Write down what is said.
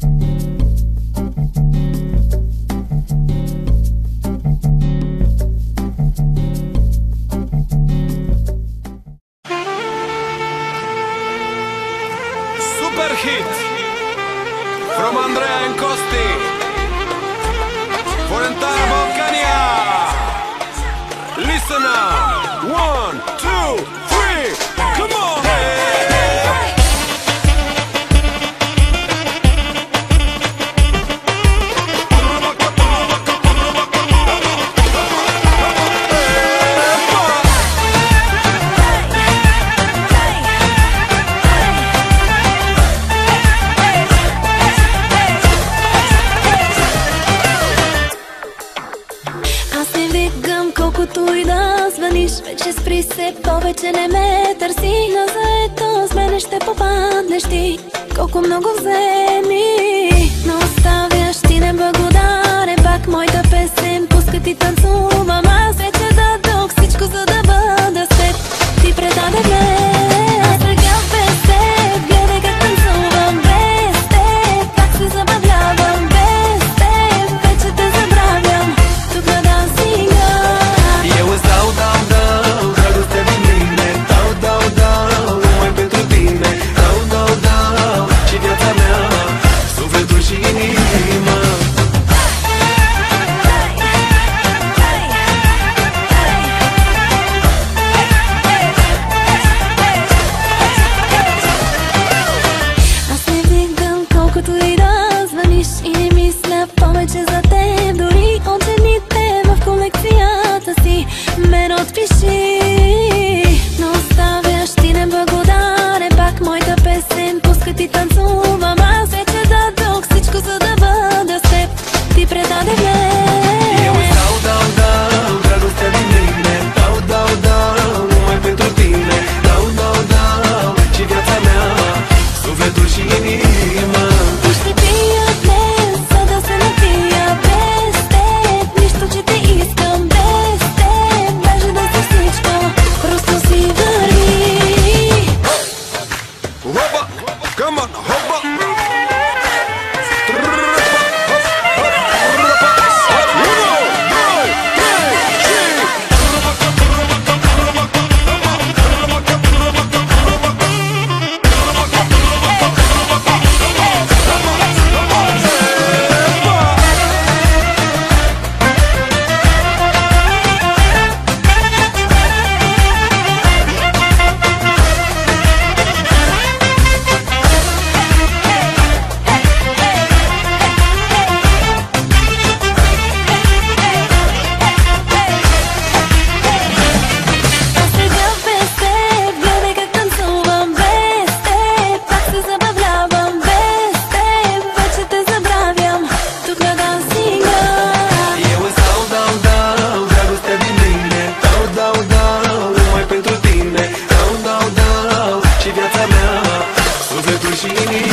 Super hit from Andrea and Costi for entire Balkania. Listen now. 1, 2, 3, come on. Колкото и да звъниш, вече спри се, повече не ме търси. На заето с мене ще попаднеш ти. Колко много вземи, но оставяш ти неблагодарен. Пак моята песен пускат и танцувам. Аз вече дадох всичко, за да бъда с теб. Ти предаде мен, аз сега без теб. Гледай как танцувам без теб. Как се забавлявам без теб. Вече те забравям тук на дансинга. Eu îți dau dragoste din mine. Dau, numai pentru tine. Dau, și viața mea, sufletul și inima. Аз не виждам колкото и да звъниш и не мисля повече за теб. Дори от жените в колекцията си мен отпиши, но оставяш ти неблагодарен. Пак моята песен пускат и танцувам. Аз вече дадох всичко, за да бъда с теб. Ти предаде мен. Eu îți dau, dragoste din mine. Dau, numai pentru tine. Dau, și viața mea, sufletul și inima. И ще пия днес, за да се напия без теб. Нищо, че те искам без теб. Даже да си всичко, просто си върви. Hoppa, come on, hoppa. Și viața mea, sufletul și inima.